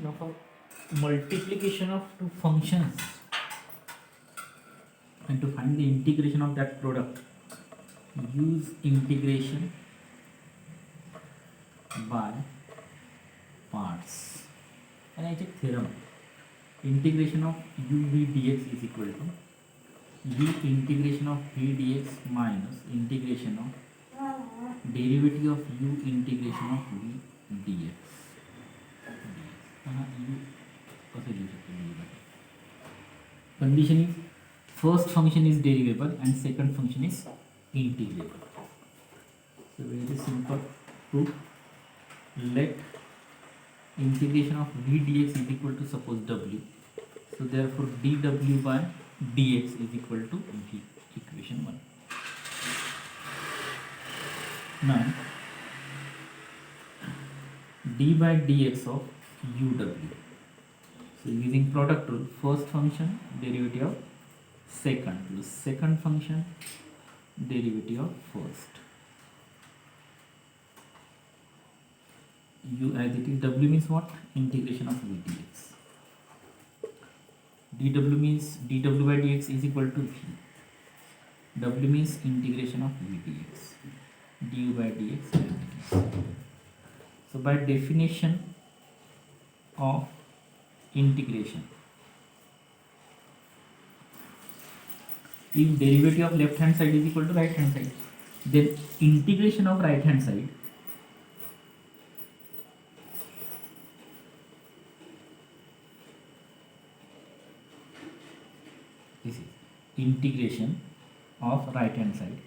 Now for multiplication of two functions and to find the integration of that product, use integration by parts. And I check theorem. Integration of u v dx is equal to v integration of v dx minus integration of derivative of u integration of v dx. Condition is first function is derivable and second function is integrable. So very simple proof. Let integration of v dx is equal to suppose w. So therefore dw by dx is equal to v, equation 1. Now d by dx of uw. So using product rule, first function derivative of second plus second function derivative of first. U as it is, w means what? Integration of v dx. dw means dw by dx is equal to v. W means integration of v dx. du by dx. So by definition of integration, if derivative of left hand side is equal to right hand side, then integration of right hand side this is integration of right hand side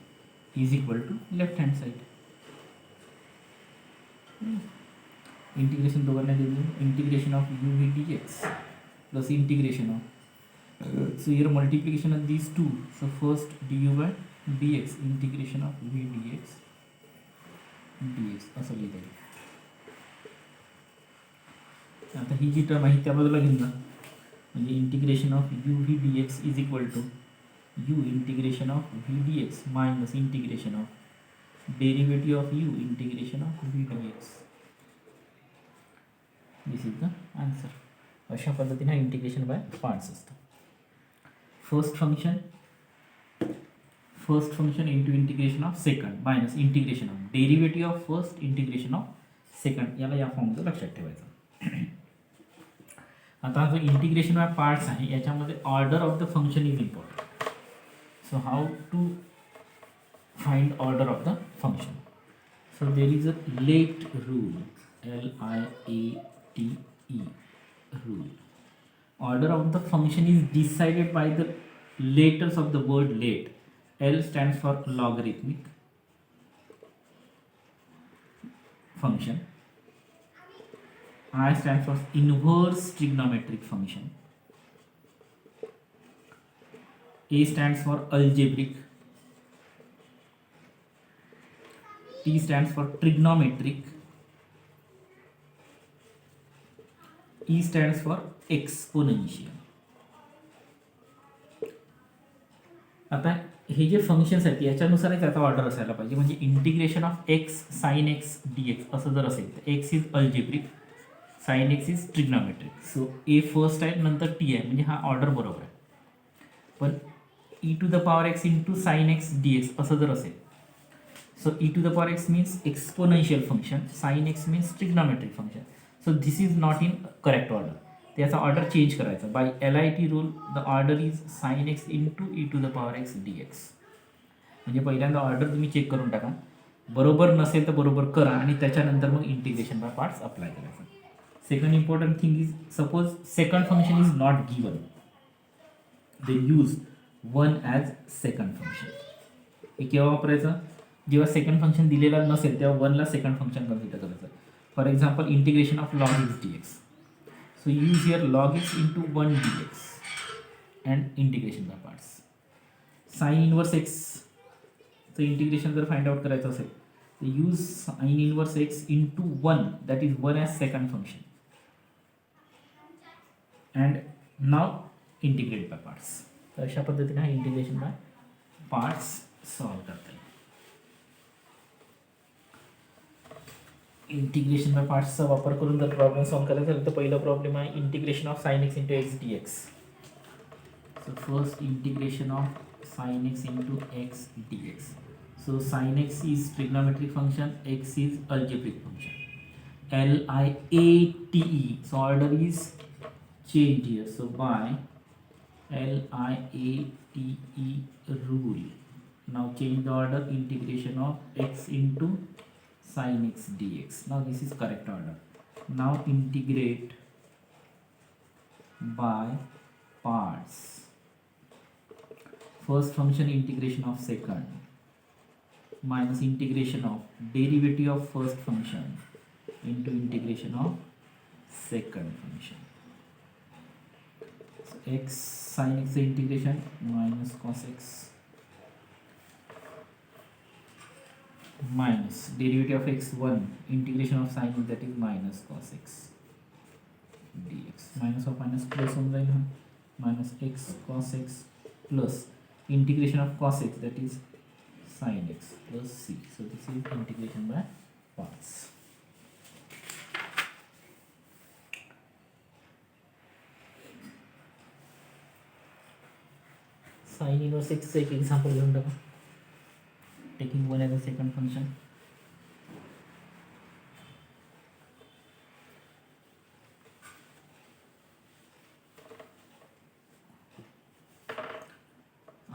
is equal to left hand side. Integration दोघांना दिली integration of u v dx plus integration of so here multiplication of these two, so first du by dx integration of v dx असं लिहिता येईल. आता ही जी term आहे त्या बाजूला घेऊन जा, म्हणजे integration of u v dx is equal to u integration of v dx minus integration of derivative of u integration of v dx. This is the answer. अशा पद्धतीने इंटिग्रेशन बाय पार्ट्स असतं. First function into integration of second minus integration of derivative of first integration of second, याला या फॉर्मचं लक्षात ठेवायचं. आता जो integration by parts आहे याच्यामध्ये order of the function is important. So how to find order of the function. So there is a late rule, LIATE rule. Order of the function is decided by the letters of the word late. L stands for logarithmic function. I stands for inverse trigonometric function. A stands for algebraic. T stands for trigonometric. E stands for exponential. आता हे जे functions आहेत याच्यानुसारच त्याचा order असायला पाहिजे. म्हणजे integration of x sign x dx असं जर असेल तर x is algebraic, sine x is trigonometric. So A first आहे नंतर टी आहे, म्हणजे हा ऑर्डर बरोबर आहे. पण e to the power x into sine x dx असं जर असेल, so e to the power x means exponential function, sine x means trigonometric function. So this is not in correct order. त्याचा order change करायचा. By LIT rule the order is sine x into e to the power x dx. म्हणजे पहिल्यांदा order तुम्ही check करून टाका, बरोबर नसेल तर बरोबर करा आणि त्याच्यानंतर मग इंटिग्रेशन बाय पार्ट्स अप्लाय करायचं. Second important thing is suppose second function is not given, then use one as second function. हे केव्हा वापरायचं? जेव्हा सेकंड फंक्शन दिलेला नसेल तेव्हा वनला सेकंड फंक्शन कन्सिडर करायचं. For example integration of log x dx. So use here log x into 1 dx and integration by parts. Sin inverse x, so integration जर फाइंड आउट करायचं असेल तर use sin inverse x into 1, that is 1 as second function, and now integrate by parts. तर अशा पद्धतीने हा integration by parts solve करता येईल. इंटिग्रेशन बाय पार्ट्सचा वापर करून जर प्रॉब्लेम सॉल्व करायचा झाला तर पहिला प्रॉब्लेम आहे integration of sine x into x D x. So first integration of sine x into x D x. So sin x is trigonometric function, x is algebraic function. LIATE. So order is changed here. So by LIATE rule, now change the order, integration of x into sin x dx. Now this is correct order. Now integrate by parts. First function integration of second minus integration of derivative of first function into integration of second function. So x sin x integration minus cos x minus derivative of x1 integration of sin x, that is minus cos x dx. Minus of minus plus होऊन जाईल हा, minus x cos x plus integration of cos x, that is sin x plus c. So this is integration by parts. Sin inverse x चं एक example घेऊन टाका. Taking one as a second function.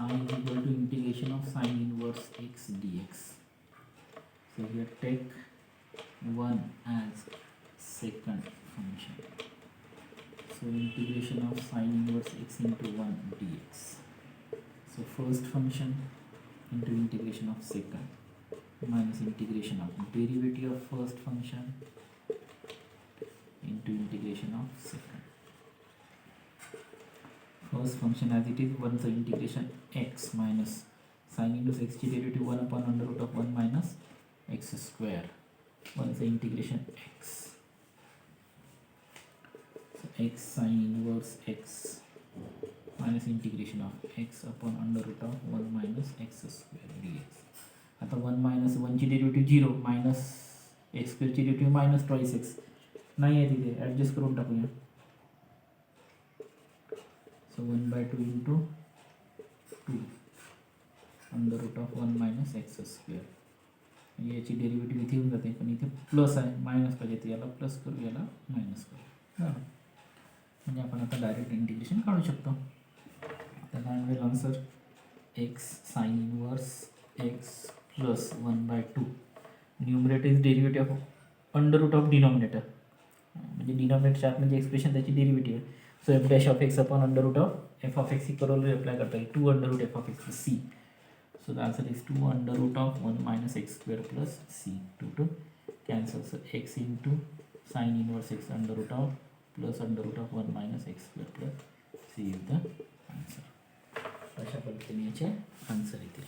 I is equal to integration of sin inverse x dx. So here take 1 as second function. So integration of sin inverse x into 1 dx. So first function into integration of second minus integration of derivative of first function into integration of second. First function as it is, once the integration x minus sin inverse x ची derivative 1 upon under root of 1 minus x square. Once the integration x, so x sin inverse x minus integration of x upon under root of 1 minus x square dx. आता 1 minus 1 ची derivative 0 minus x square ची derivative minus twice x नाही आहे तिथे, adjust करून टाकूया. So 1 by 2 into 2 under root of 1 minus x square. याची derivative इथे येऊन जाते, पण इथे प्लस आहे, मायनस पाहिजे, तर याला प्लस करू, याला मायनस करू. म्हणजे आपण आता डायरेक्ट इंटिग्रेशन काढू शकतो. त्याला मिळेल answer x sine inverse x plus 1 by 2. Numerator is derivative of under root of denominator, म्हणजे डिनॉमिनेटरच्या आत म्हणजे एक्सप्रेशन त्याची डेरिव्हेटिव्ह आहे. So f dash of x upon under root of f of x equal to apply करता है 2 under root f of x c. So the answer is 2 under root of 1 minus x square plus c. 2 cancel. So x into sin inverse x under root of plus under root of 1 minus x square plus c is the answer. अशा पद्धतीने याचे answer येतील.